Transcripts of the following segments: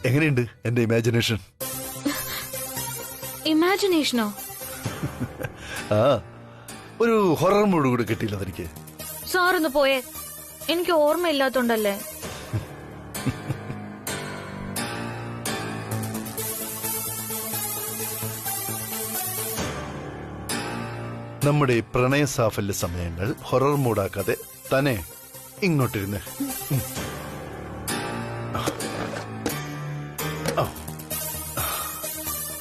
എങ്ങനെയുണ്ട് എന്റെ ഇമാജിനേഷൻ? ഇമാജിനേഷനോ? ആ, ഒരു ഹൊറർ മൂഡ് കൂടി കിട്ടിയില്ല തനിക്ക്? സാറൊന്ന് പോയേ, എനിക്ക് ഓർമ്മയില്ലാത്തോണ്ടല്ലേ. നമ്മുടെ പ്രണയ സാഫല്യ സമയങ്ങൾ ഹൊറർ മൂഡാക്കാതെ തന്നെ ഇങ്ങോട്ടിരുന്ന്.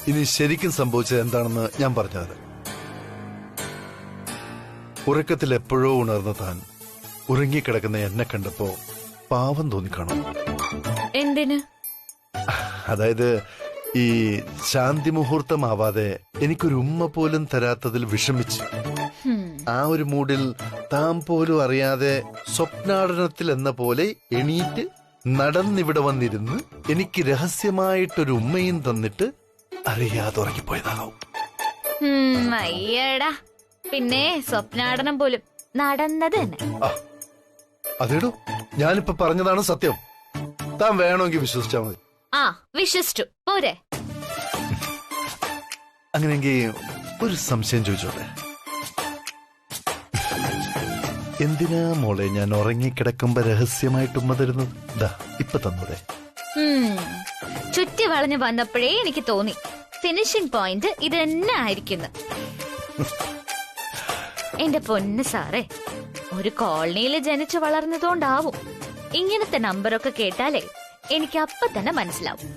ഇനി ശരിക്കും സംഭവിച്ചത് എന്താണെന്ന് ഞാൻ പറഞ്ഞത്. ഉറക്കത്തിൽ എപ്പോഴോ ഉണർന്ന താൻ ഉറങ്ങിക്കിടക്കുന്ന എന്നെ കണ്ടപ്പോ പാവം തോന്നിക്കാണും. എന്തിന്? അതായത് ഈ ശാന്തി മുഹൂർത്തമാവാതെ എനിക്കൊരു ഉമ്മ പോലും തരാത്തതിൽ വിഷമിച്ച് ആ ഒരു മൂഡിൽ താൻ പോലും അറിയാതെ സ്വപ്നാടനത്തിൽ എന്ന പോലെ എണീറ്റ് നടന്നിവിടെ വന്നിരുന്ന് എനിക്ക് രഹസ്യമായിട്ടൊരു ഉമ്മയും തന്നിട്ട് അറിയാതെ ഉറങ്ങിപ്പോയതാവും. അയ്യടാ, പിന്നെ സ്വപ്നാടനം പോലും നടന്നത് തന്നെ. അതേടോ, ഞാനിപ്പോ പറഞ്ഞതാണ് സത്യം. താൻ വേണമെങ്കിൽ വിശ്വസിച്ചാ മതി. ആ, വിശ്വസിച്ചു പോരെ. അങ്ങനെയെങ്കിൽ ഒരു സംശയം ചോദിച്ചോട്ടെ? എന്തിനാ മോളെ ഞാൻ ഉറങ്ങിക്കിടക്കുമ്പോ രഹസ്യമായിട്ട് ഉമ്മ തരുന്നത്? ദാ ഇപ്പൊ തന്നൂടെ? ചുറ്റി വളഞ്ഞു വന്നപ്പോഴേ എനിക്ക് തോന്നി ഫിനിഷിംഗ് പോയിന്റ് ഇത് തന്നെ ആയിരിക്കുന്നു. എന്റെ പൊന്ന് സാറേ, ഒരു കോളനിയിൽ ജനിച്ചു വളർന്നതുകൊണ്ടാവും ഇങ്ങനത്തെ നമ്പറൊക്കെ കേട്ടാലേ എനിക്ക് അപ്പൊ തന്നെ മനസ്സിലാവും.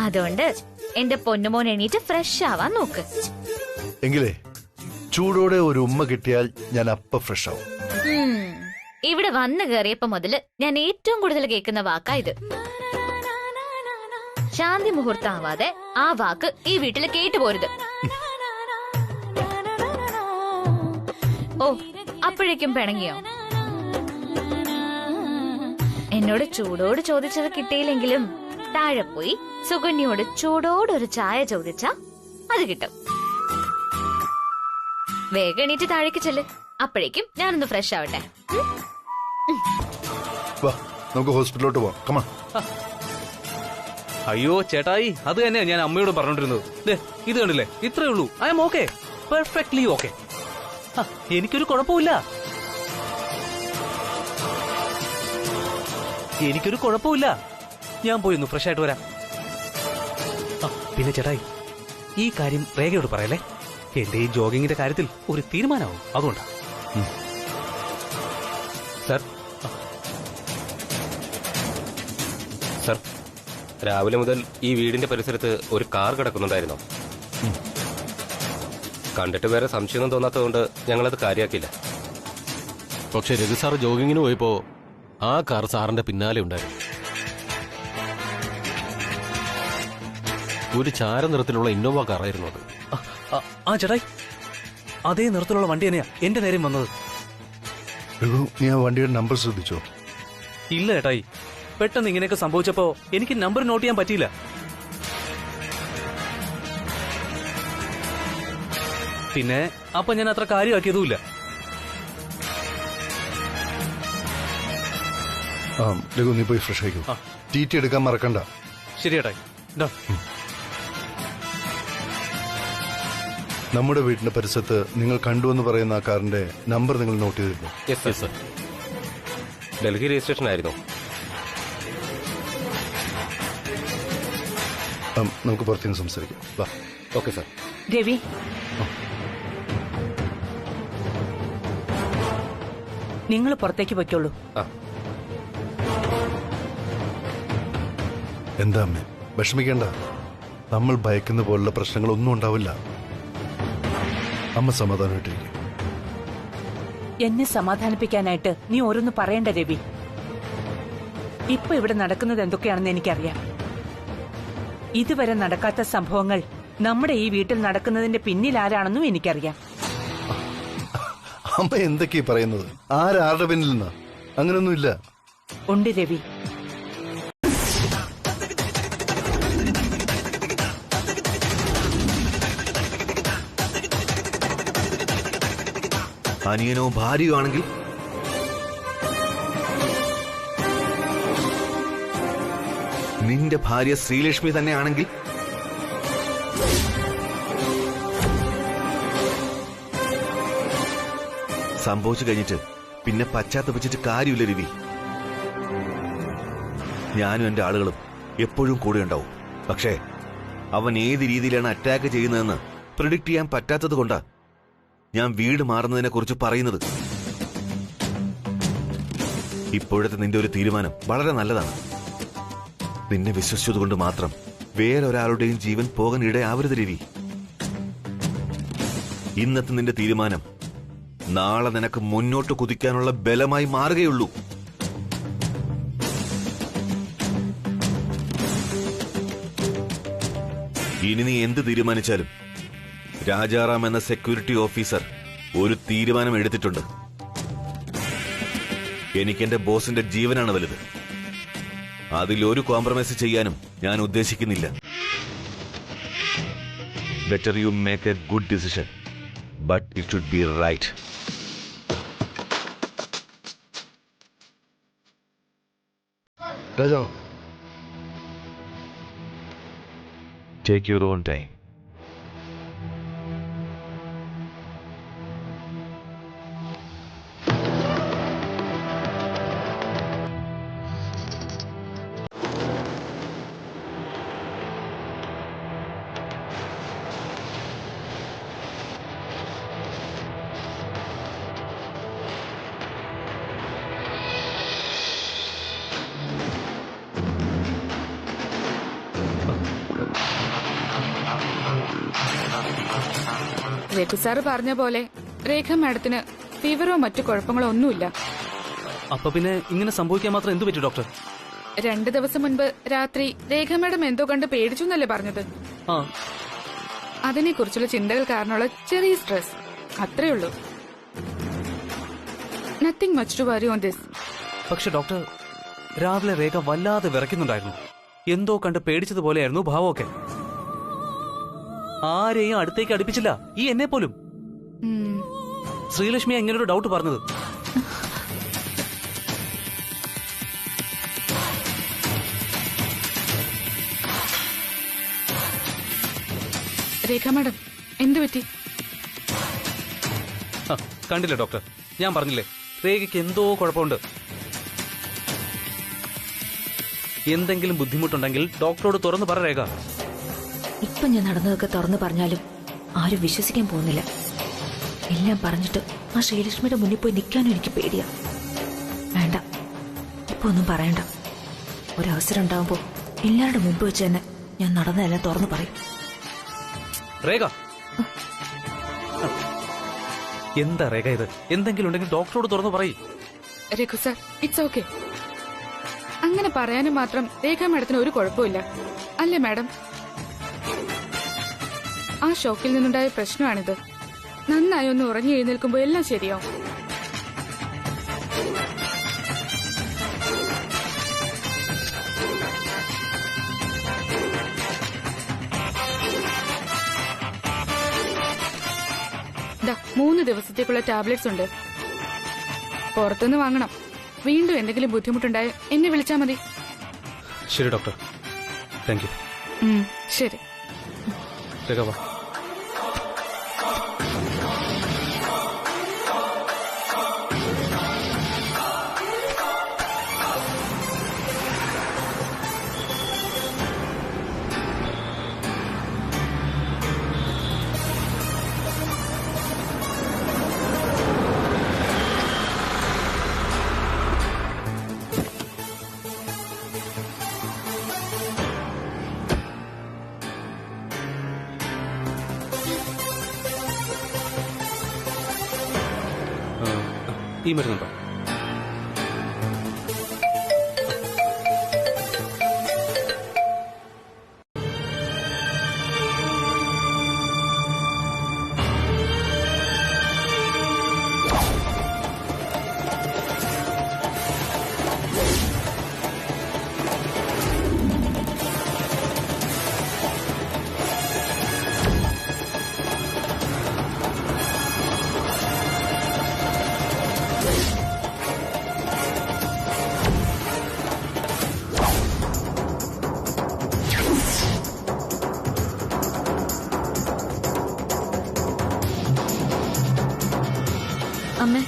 അതുകൊണ്ട് എന്റെ പൊന്നുമോൻ എണീറ്റ് ഫ്രഷ് ആവാൻ നോക്ക്. എങ്കിലേ ചൂടോടെ ഒരു ഉമ്മ കിട്ടിയാൽ ഞാൻ അപ്പ ഫ്രഷ് ആവും. ഇവിടെ വന്നു കയറിയപ്പോ മുതല് ഞാൻ ഏറ്റവും കൂടുതൽ കേൾക്കുന്ന വാക്കാ ഇത്. ശാന്തി മുഹൂർത്തം ആവാതെ ആ വാക്ക് ഈ വീട്ടില് കേട്ടുപോരുത്. ഓ, അപ്പോഴേക്കും പിണങ്ങിയോ? എന്നോട് ചൂടോട് ചോദിച്ചത് കിട്ടിയില്ലെങ്കിലും താഴെ പോയി സുകന്യോട് ചൂടോടൊരു ചായ ചോദിച്ചാ അത് കിട്ടും. വേഗം എണീറ്റ് താഴേക്ക് ചെല്ല്, അപ്പോഴേക്കും ഞാനൊന്ന് ഫ്രഷ് ആവട്ടെ. നമുക്ക് ഹോസ്പിറ്റലിലോട്ട് പോവാം. കമാ. അയ്യോ ചേട്ടായി, അത് തന്നെയാ ഞാൻ അമ്മയോട് പറഞ്ഞോണ്ടിരുന്നത്. ഇത് കണ്ടില്ലേ, ഇത്രേ ഉള്ളൂ. I M okay, perfectly okay. എനിക്കൊരു കുഴപ്പമില്ല, എനിക്കൊരു കുഴപ്പമില്ല. ഞാൻ പോയി ഒന്ന് ഫ്രഷ് ആയിട്ട് വരാം. പിന്നെ ചേട്ടായി, ഈ കാര്യം രേഖയോട് പറയല്ലേ. എന്റെ ഈ ജോഗിങ്ങിന്റെ കാര്യത്തിൽ ഒരു തീരുമാനമാവും, അതുകൊണ്ടാ. സർ, സർ, രാവിലെ മുതൽ ഈ വീടിന്റെ പരിസരത്ത് ഒരു കാർ കിടക്കുന്നുണ്ടായിരുന്നോ? കണ്ടിട്ട് വേറെ സംശയമൊന്നും തോന്നാത്തതുകൊണ്ട് ഞങ്ങളത് കാര്യമാക്കില്ല. പക്ഷെ രഘു സാർ ജോഗിങ്ങിന് പോയപ്പോ ആ കാർ സാറിന്റെ പിന്നാലെ ഉണ്ടായിരുന്നു. ഒരു ചാര നിറത്തിലുള്ള ഇന്നോവ കാറായിരുന്നു അത്. ആ ചേട്ടായി, അതേ നിറത്തിലുള്ള വണ്ടി തന്നെയാ എന്റെ നേരം വന്നത്. നീ ആ വണ്ടിയുടെ നമ്പർ ശ്രദ്ധിച്ചോ? ഇല്ല ചേട്ടായി, പെട്ടെന്ന് ഇങ്ങനെയൊക്കെ സംഭവിച്ചപ്പോ എനിക്ക് നമ്പർ നോട്ട് ചെയ്യാൻ പറ്റിയില്ല. പിന്നെ അപ്പൊ ഞാൻ അത്ര കാര്യമാക്കിയതുമില്ല. രഘു, നീ പോയി ഫ്രഷ് ആയിക്കോ. ടി എടുക്കാൻ മറക്കണ്ട. ശരി ചേട്ടായി. നമ്മുടെ വീടിന്റെ പരിസരത്ത് നിങ്ങൾ കണ്ടുവെന്ന് പറയുന്ന ആ കാറിന്റെ നമ്പർ നിങ്ങൾ നോട്ട് ചെയ്തിരുന്നു? Yes sir. ഡൽഹി രജിസ്ട്രേഷൻ ആയിരുന്നു. നമുക്ക് പുറത്തുനിന്ന് സംസാരിക്കാം. വാ. Okay sir. രവി, നിങ്ങൾ പുറത്തേക്ക് പൊയ്ക്കോളൂ. എന്താ അമ്മേ, വിഷമിക്കേണ്ട. നമ്മൾ ഭയക്കുന്ന പോലുള്ള പ്രശ്നങ്ങളൊന്നും ഉണ്ടാവില്ല. അമ്മ സമാധാനമായിട്ടിരിക്കും. എന്നെ സമാധാനിപ്പിക്കാനായിട്ട് നീ ഓരോന്ന് പറയണ്ട രവി. ഇപ്പൊ ഇവിടെ നടക്കുന്നത് എന്തൊക്കെയാണെന്ന് എനിക്കറിയാം. ഇതുവരെ നടക്കാത്ത സംഭവങ്ങൾ നമ്മുടെ ഈ വീട്ടിൽ നടക്കുന്നതിന്റെ പിന്നിൽ ആരാണെന്നും എനിക്കറിയാം. അമ്മ എന്തൊക്കെയാ പറയുന്നത്? ആരുടെ പിന്നിൽ നിന്നാ? അങ്ങനൊന്നുമില്ല. ഉണ്ട് രവി. അനിയനോ ഭാര്യയോ ആണെങ്കിൽ നിന്റെ ഭാര്യ ശ്രീലക്ഷ്മി തന്നെയാണെങ്കിൽ സംഭവിച്ചു കഴിഞ്ഞിട്ട് പിന്നെ പശ്ചാത്തപിച്ചിട്ട് കാര്യമില്ല രവി. ഞാനും എന്റെ ആളുകളും എപ്പോഴും കൂടെ ഉണ്ടാവും. പക്ഷേ അവൻ ഏത് രീതിയിലാണ് അറ്റാക്ക് ചെയ്യുന്നതെന്ന് പ്രിഡിക്ട് ചെയ്യാൻ പറ്റാത്തത് കൊണ്ടാ ഞാൻ വീട് മാറുന്നതിനെ കുറിച്ച് പറയുന്നത്. ഇപ്പോഴത്തെ നിന്റെ ഒരു തീരുമാനം വളരെ നല്ലതാണ്. നിന്നെ വിശ്വസിച്ചതുകൊണ്ട് മാത്രം വേറൊരാളുടെയും ജീവൻ പോകാൻ ഇടയാവരുത് രവി. ഇന്നത്തെ നിന്റെ തീരുമാനം നാളെ നിനക്ക് മുന്നോട്ട് കുതിക്കാനുള്ള ബലമായി മാറുകയുള്ളൂ. ഇനി നീ എന്ത് തീരുമാനിച്ചാലും രാജാറാം എന്ന സെക്യൂരിറ്റി ഓഫീസർ ഒരു തീരുമാനം എടുത്തിട്ടുണ്ട്. എനിക്കെന്റെ ബോസിന്റെ ജീവനാണ് വലുത്. അതിലൊരു കോംപ്രമൈസ് ചെയ്യാനും ഞാൻ ഉദ്ദേശിക്കുന്നില്ല. Better you make a good decision, but it should be right. Raja, take your own time. Raghu sir പറഞ്ഞ പോലെ രേഖ മാഡത്തിന് ഫീവറോ മറ്റു കുഴപ്പങ്ങളോ ഒന്നുമില്ല. അപ്പൊ പിന്നെ ഇങ്ങനെ സംഭവിക്കാൻ മാത്രം എന്തു പറ്റി ഡോക്ടർ? 2 ദിവസം മുൻപ് രാത്രി രേഖ മാഡം എന്തോ കണ്ട് പേടിച്ചു എന്നല്ലേ പറഞ്ഞത്? ആ, അതിനെ കുറിച്ചുള്ള ചിന്തകൾ കാരണമുള്ള ചെറിയ സ്ട്രെസ്, അത്രേ ഉള്ളൂ. Nothing much to worry on this. പക്ഷെ ഡോക്ടർ, രാവിലെ രേഖ വല്ലാതെ വിറയ്ക്കുന്നുണ്ടായിരുന്നു. എന്തോ കണ്ട് പേടിച്ചതുപോലെയായിരുന്നു ഭാവമൊക്കെ. ആരെയും അടുത്തേക്ക് അടുപ്പിച്ചില്ല, ഈ എന്നെ പോലും. ശ്രീലക്ഷ്മി ഇങ്ങനൊരു ഡൗട്ട് പറഞ്ഞത്. രേഖ മാഡം എന്തു പറ്റി? കണ്ടില്ല ഡോക്ടർ, ഞാൻ പറഞ്ഞില്ലേ രേഖയ്ക്ക് എന്തോ കുഴപ്പമുണ്ട്. എന്തെങ്കിലും ബുദ്ധിമുട്ടുണ്ടെങ്കിൽ ഡോക്ടറോട് തുറന്നു പറ രേഖ. ഇപ്പൊ ഞാൻ നടന്നതൊക്കെ തുറന്നു പറഞ്ഞാലും ആരും വിശ്വസിക്കാൻ പോകുന്നില്ല. എല്ലാം പറഞ്ഞിട്ട് ആ ശ്രീലക്ഷ്മിയുടെ മുന്നിൽ പോയി നിൽക്കാനും എനിക്ക് പേടിയാ. വേണ്ട, ഇപ്പൊ ഒന്നും പറയണ്ട. ഒരവസരം ഉണ്ടാവുമ്പോ എല്ലാവരുടെ മുമ്പ് വെച്ച് തന്നെ ഞാൻ നടന്നതെല്ലാം തുറന്നു പറയും. രേഖ, എന്താ രേഖ ഇത്? എന്തെങ്കിലും ഉണ്ടെങ്കിൽ ഡോക്ടറോട് തുറന്നു പറയും. Raghu sir, it's okay. അങ്ങനെ പറയാനും മാത്രം രേഖ മാഡത്തിന് ഒരു കുഴപ്പമില്ല അല്ലേ മാഡം? ആ ഷോക്കിൽ നിന്നുണ്ടായ പ്രശ്നമാണിത്. നന്നായി ഒന്ന് ഉറങ്ങി എഴുന്നേൽക്കുമ്പോ എല്ലാം ശരിയാവും. ദാ 3 ദിവസത്തേക്കുള്ള ടാബ്ലറ്റ്സ് ഉണ്ട്. പുറത്തുനിന്ന് വാങ്ങണം. വീണ്ടും എന്തെങ്കിലും ബുദ്ധിമുട്ടുണ്ടായ എന്നെ വിളിച്ചാൽ മതി. ശരി ഡോക്ടർ, താങ്ക് യു. ശരി രേഖ വാ. ഈ മരുന്നുണ്ടോ? അമ്മേ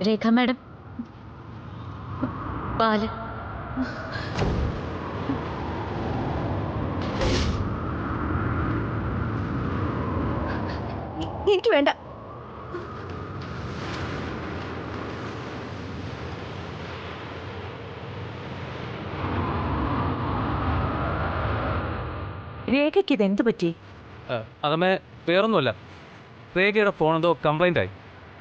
രേഖ മാഡം പാല്. എനിക്ക് വേണ്ട. രേഖയ്ക്ക് ഇതെന്തു പറ്റി? അതമ്മേ വേറൊന്നുമല്ല, രേഖയുടെ ഫോൺ എന്തോ കംപ്ലൈൻ്റ് ആയി.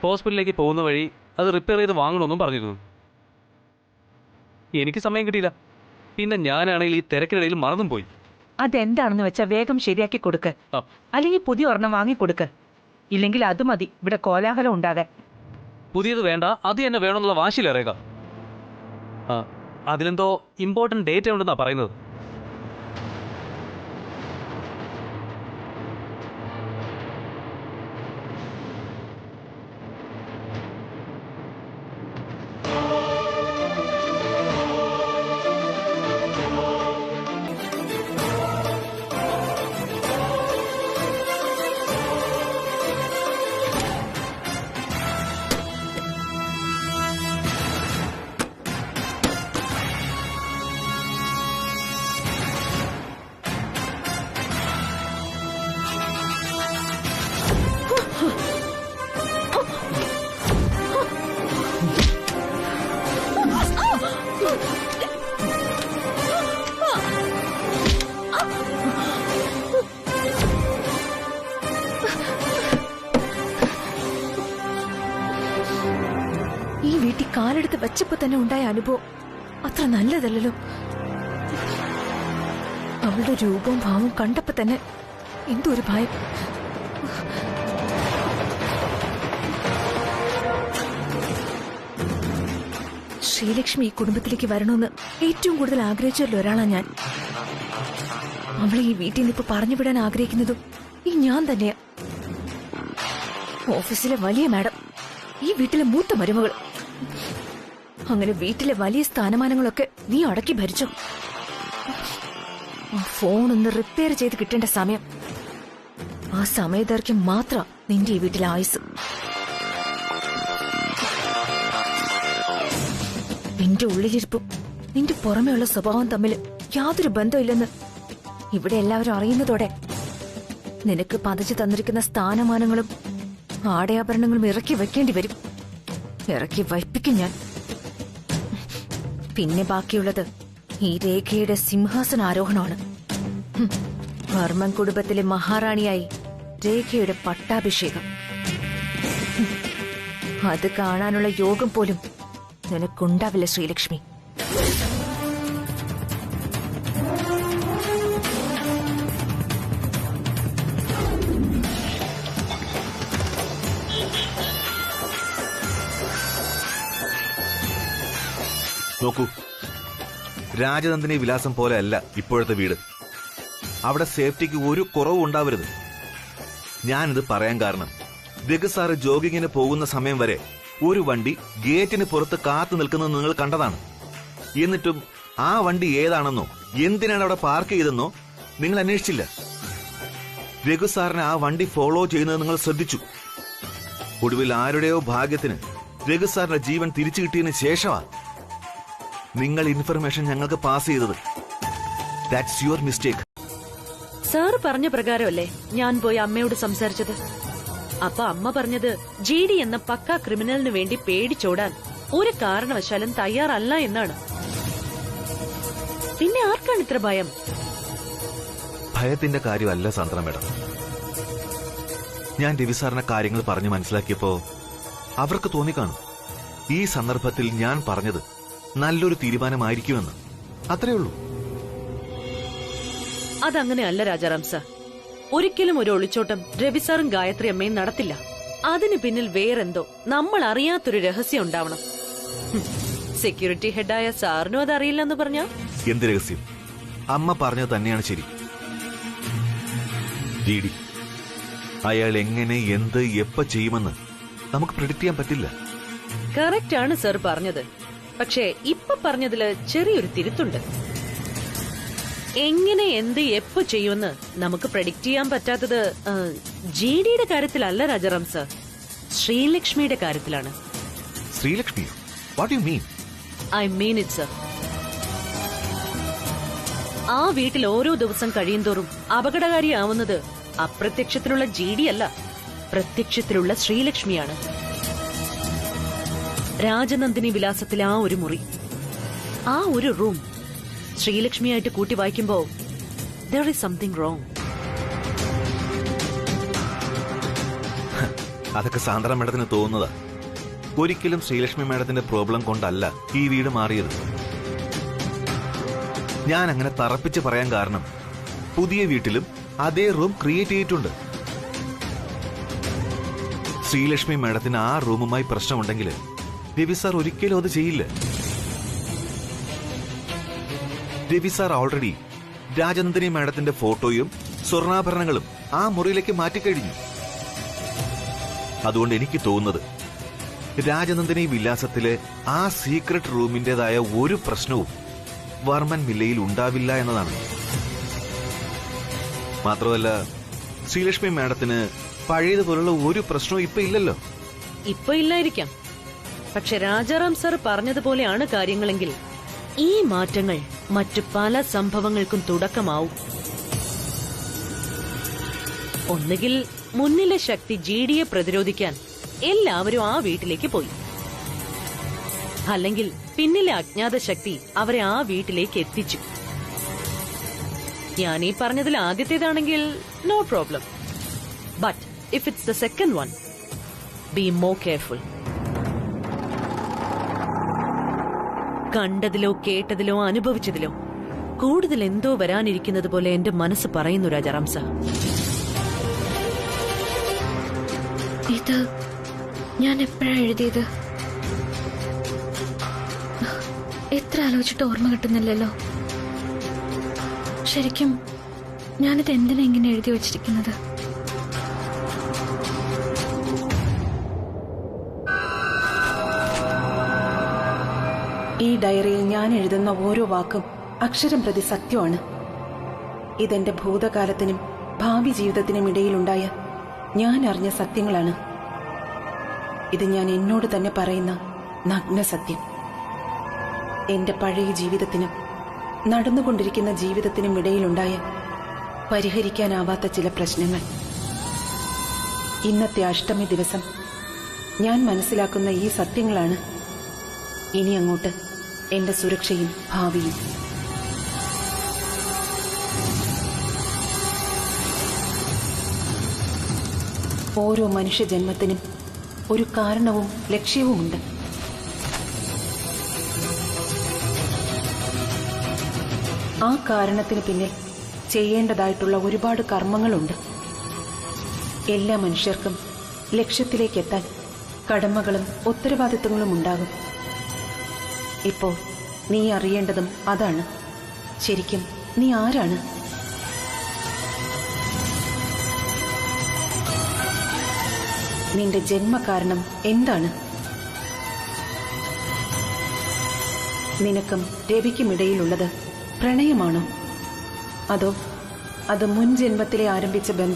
ഹോസ്പിറ്റലിലേക്ക് പോകുന്ന വഴി അത് റിപ്പയർ ചെയ്ത് വാങ്ങണമെന്നും പറഞ്ഞിരുന്നു. എനിക്ക് സമയം കിട്ടിയില്ല. പിന്നെ ഞാനാണെങ്കിൽ ഈ തിരക്കിനിടയിൽ മറന്നും പോയി. അതെന്താണെന്ന് വെച്ചാൽ വേഗം ശരിയാക്കി കൊടുക്ക്, അല്ലെങ്കിൽ പുതിയ ഒരെണ്ണം വാങ്ങിക്കൊടുക്ക്. ഇല്ലെങ്കിൽ അത് മതി ഇവിടെ കോലാഹലം ഉണ്ടാകാൻ. പുതിയത് വേണ്ട, അത് തന്നെ വേണമെന്നുള്ള വാശിയില്ല രേഖ. അതിലെന്തോ ഇമ്പോർട്ടൻറ്റ് ഡേറ്റ ഉണ്ടെന്നാണ് പറയുന്നത്. ഈ വീട്ടിൽ കാലെടുത്ത് വെച്ചപ്പോ തന്നെ ഉണ്ടായ അനുഭവം അത്ര നല്ലതല്ലോ. അവളുടെ രൂപവും ഭാവവും കണ്ടപ്പോ തന്നെ എന്തോ ഒരു ഭയം. ശ്രീലക്ഷ്മി ഈ കുടുംബത്തിലേക്ക് വരണമെന്ന് ഏറ്റവും കൂടുതൽ ആഗ്രഹിച്ചല്ലോ ഒരാളാണ് ഞാൻ. അവളെ ഈ വീട്ടിൽ നിന്ന് ഇപ്പൊ പറഞ്ഞുവിടാൻ ആഗ്രഹിക്കുന്നതും ഈ ഞാൻ തന്നെയാ. ഓഫീസിലെ വലിയ മാഡം, ഈ വീട്ടിലെ മൂത്ത മരുമകൾ, അങ്ങനെ വീട്ടിലെ വലിയ സ്ഥാനമാനങ്ങളൊക്കെ നീ അടക്കി ഭരിച്ചോ. ആ ഫോൺ ഒന്ന് റിപ്പയർ ചെയ്ത് കിട്ടേണ്ട സമയം, ആ സമയദൈർഘ്യം മാത്രം നിന്റെ ഈ വീട്ടിലെ ആയുസ്. നിന്റെ ഉള്ളിലിരിപ്പും നിന്റെ പുറമെയുള്ള സ്വഭാവം തമ്മിൽ യാതൊരു ബന്ധമില്ലെന്ന് ഇവിടെ എല്ലാവരും അറിയുന്നതോടെ നിനക്ക് പതിച്ചു തന്നിരിക്കുന്ന സ്ഥാനമാനങ്ങളും ആടയാഭരണങ്ങളും ഇറക്കി വെക്കേണ്ടി വരും. ഇറക്കി വയ്പ്പിക്കും ഞാൻ. പിന്നെ ബാക്കിയുള്ളത് ഈ രേഖയുടെ സിംഹാസനാരോഹണമാണ്. വർമ്മൻ കുടുംബത്തിലെ മഹാറാണിയായി രേഖയുടെ പട്ടാഭിഷേകം. അത് കാണാനുള്ള യോഗം പോലും നിനക്കുണ്ടാവില്ല ശ്രീലക്ഷ്മി. നോക്കൂ, രാജനന്ദിനി വിലാസം പോലെ അല്ല ഇപ്പോഴത്തെ വീട്. അവിടെ സേഫ്റ്റിക്ക് ഒരു കുറവും ഉണ്ടാവരുത്. ഞാനിത് പറയാൻ കാരണം, രഘു സാറ് ജോഗിങ്ങിന് പോകുന്ന സമയം വരെ ഒരു വണ്ടി ഗേറ്റിന് പുറത്ത് കാത്തു നിൽക്കുന്നത് നിങ്ങൾ കണ്ടതാണ്. എന്നിട്ടും ആ വണ്ടി ഏതാണെന്നോ എന്തിനാണ് അവിടെ പാർക്ക് ചെയ്തെന്നോ നിങ്ങൾ അന്വേഷിച്ചില്ല. രഘു സാറിനെ ആ വണ്ടി ഫോളോ ചെയ്യുന്നത് നിങ്ങൾ ശ്രദ്ധിച്ചു. ഒടുവിൽ ആരുടെയോ ഭാഗ്യത്തിന് രഘു സാറിന്റെ ജീവൻ തിരിച്ചു കിട്ടിയതിന് ശേഷമാണ് നിങ്ങൾ ഇൻഫർമേഷൻ ഞങ്ങൾക്ക് പാസ് ചെയ്തത്. That's your mistake. സാറ് പറഞ്ഞ പ്രകാരമല്ലേ ഞാൻ പോയി അമ്മയോട് സംസാരിച്ചത്. അപ്പൊ അമ്മ പറഞ്ഞത് GD എന്ന പക്കാ ക്രിമിനലിന് വേണ്ടി പേടിച്ചോടാൻ ഒരു കാരണവശാലും തയ്യാറല്ല എന്നാണ്. പിന്നെ ആർക്കാണ് ഇത്ര ഭയം? ഭയത്തിന്റെ കാര്യമല്ല സാന്ദ്ര മേഡം. ഞാൻ രവി സാറിന്റെ കാര്യങ്ങൾ പറഞ്ഞു മനസ്സിലാക്കിയപ്പോ അവർക്ക് തോന്നിക്കാണും ഈ സന്ദർഭത്തിൽ ഞാൻ പറഞ്ഞത് നല്ലൊരു തീരുമാനമായിരിക്കുമെന്ന്. അത്രേ ഉള്ളൂ. അതങ്ങനെ അല്ല രാജാറാം സാർ. ഒരിക്കലും ഒരു ഒളിച്ചോട്ടം രവി സാറും ഗായത്രി അമ്മയും നടത്തില്ല. അതിന് പിന്നിൽ വേറെന്തോ നമ്മൾ അറിയാത്തൊരു രഹസ്യം ഉണ്ടാവണം. സെക്യൂരിറ്റി ഹെഡായ സാറിനും അതറിയില്ലെന്ന് പറഞ്ഞാ എന്ത് രഹസ്യം? അമ്മ പറഞ്ഞത് തന്നെയാണ് ശരി. GD അയാൾ എങ്ങനെ എന്ത് എപ്പോ ചെയ്യുമെന്ന് നമുക്ക് പ്രെഡിക്റ്റ് ചെയ്യാൻ പറ്റില്ല. കറക്റ്റ് ആണ് സർ പറഞ്ഞത്. പക്ഷേ ഇപ്പൊ പറഞ്ഞതില് ചെറിയൊരു തിരുത്തുണ്ട്. എങ്ങനെ എന്ത് എപ്പോ ചെയ്യുമെന്ന് നമുക്ക് പ്രെഡിക്റ്റ് ചെയ്യാൻ പറ്റാത്തത് ജിഡിയുടെ കാര്യത്തിലല്ല രാജാറാം സർ, ശ്രീലക്ഷ്മിയുടെ കാര്യത്തിലാണ്. ശ്രീലക്ഷ്മിയോ? What you mean? I mean it sir. ആ വീട്ടിൽ ഓരോ ദിവസം കഴിയുന്തോറും അപകടകാരിയാവുന്നത് അപ്രത്യക്ഷത്തിലുള്ള ജിഡി അല്ല, പ്രത്യക്ഷത്തിലുള്ള ശ്രീലക്ഷ്മിയാണ്. രാജനന്ദിനി വിലാസത്തിലെ ആ ഒരു മുറി, ആ ഒരു റൂം ശ്രീലക്ഷ്മിയായിട്ട് കൂട്ടി വായിക്കുമ്പോ there is something wrong. അതൊക്കെ സാന്ദ്ര മേഡത്തിന് തോന്നുന്നതാ. ഒരിക്കലും ശ്രീലക്ഷ്മി മേഡത്തിന്റെ പ്രോബ്ലം കൊണ്ടല്ല ഈ വീട് മാറിയത്. ഞാൻ അങ്ങനെ തറപ്പിച്ച് പറയാൻ കാരണം പുതിയ വീട്ടിലും അതേ റൂം ക്രിയേറ്റ് ചെയ്തിട്ടുണ്ട്. ശ്രീലക്ഷ്മി മേഡത്തിന് ആ റൂമുമായി പ്രശ്നമുണ്ടെങ്കിൽ രവി സാർ ഒരിക്കലും അത് ചെയ്യില്ല. രവി സാർ ഓൾറെഡി രാജനന്ദിനി മാഡത്തിന്റെ ഫോട്ടോയും സ്വർണ്ണാഭരണങ്ങളും ആ മുറിയിലേക്ക് മാറ്റിക്കഴിഞ്ഞു. അതുകൊണ്ട് എനിക്ക് തോന്നുന്നത് രാജനന്ദിനി വിലാസത്തിലെ ആ സീക്രട്ട് റൂമിന്റേതായ ഒരു പ്രശ്നവും വർമ്മൻ വില്ലയിൽ ഉണ്ടാവില്ല എന്നതാണ്. മാത്രമല്ല ശ്രീലക്ഷ്മി മാഡത്തിന് പഴയതുപോലുള്ള ഒരു പ്രശ്നവും ഇപ്പൊ ഇല്ലല്ലോ. ഇപ്പൊ ഇല്ലായിരിക്കാം, പക്ഷെ രാജാറാം സർ പറഞ്ഞതുപോലെയാണ് കാര്യങ്ങളെങ്കിൽ ഈ മാറ്റങ്ങൾ മറ്റു പല സംഭവങ്ങൾക്കും തുടക്കമാവും. ഒന്നുകിൽ മുന്നിലെ ശക്തി ജിഡിയെ പ്രതിരോധിക്കാൻ എല്ലാവരും ആ വീട്ടിലേക്ക് പോയി, അല്ലെങ്കിൽ പിന്നിലെ അജ്ഞാത ശക്തി അവരെ ആ വീട്ടിലേക്ക് എത്തിച്ചു. ഞാനീ പറഞ്ഞതിൽ ആദ്യത്തേതാണെങ്കിൽ no problem. But if it's the second one, be more careful. കണ്ടതിലോ കേട്ടതിലോ അനുഭവിച്ചതിലോ കൂടുതൽ എന്തോ വരാനിരിക്കുന്നത് പോലെ എന്റെ മനസ്സ് പറയുന്നു രാജാറാം സർ. ഇത് ഞാൻ എപ്പോഴാ എഴുതിയത്? എത്ര ആലോചിച്ചിട്ട് ഓർമ്മ കിട്ടുന്നില്ലല്ലോ. ശരിക്കും ഞാനിത് എന്തിനാ ഇങ്ങനെ എഴുതി വച്ചിരിക്കുന്നത്? ഈ ഡയറിയിൽ ഞാൻ എഴുതുന്ന ഓരോ വാക്കും അക്ഷരം പ്രതി സത്യമാണ്. ഇതെന്റെ ഭൂതകാലത്തിനും ഭാവി ജീവിതത്തിനും ഇടയിലുണ്ടായ ഞാൻ അറിഞ്ഞ സത്യങ്ങളാണ്. ഇത് ഞാൻ എന്നോട് തന്നെ പറയുന്ന നഗ്ന സത്യം. എന്റെ പഴയ ജീവിതത്തിനും നടന്നുകൊണ്ടിരിക്കുന്ന ജീവിതത്തിനും ഇടയിലുണ്ടായ പരിഹരിക്കാനാവാത്ത ചില പ്രശ്നങ്ങൾ. ഇന്നത്തെ അഷ്ടമി ദിവസം ഞാൻ മനസ്സിലാക്കുന്ന ഈ സത്യങ്ങളാണ് ഇനി അങ്ങോട്ട് എന്റെ സുരക്ഷയും ഭാവിയും. ഓരോ മനുഷ്യജന്മത്തിനും ഒരു കാരണവും ലക്ഷ്യവുമുണ്ട്. ആ കാരണത്തിന് പിന്നിൽ ചെയ്യേണ്ടതായിട്ടുള്ള ഒരുപാട് കർമ്മങ്ങളുണ്ട്. എല്ലാ മനുഷ്യർക്കും ലക്ഷ്യത്തിലേക്കെത്താൻ കടമകളും ഉത്തരവാദിത്തങ്ങളും ഉണ്ടാകും. ഇപ്പോൾ നീ അറിയേണ്ടതും അതാണ്. ശരിക്കും നീ ആരാണ്? നിന്റെ ജന്മകാരണം എന്താണ്? നിനക്കും രവിക്കുമിടയിലുള്ളത് പ്രണയമാണോ? അതോ അത് മുൻ ജന്മത്തിലെ ആരംഭിച്ച ബന്ധം?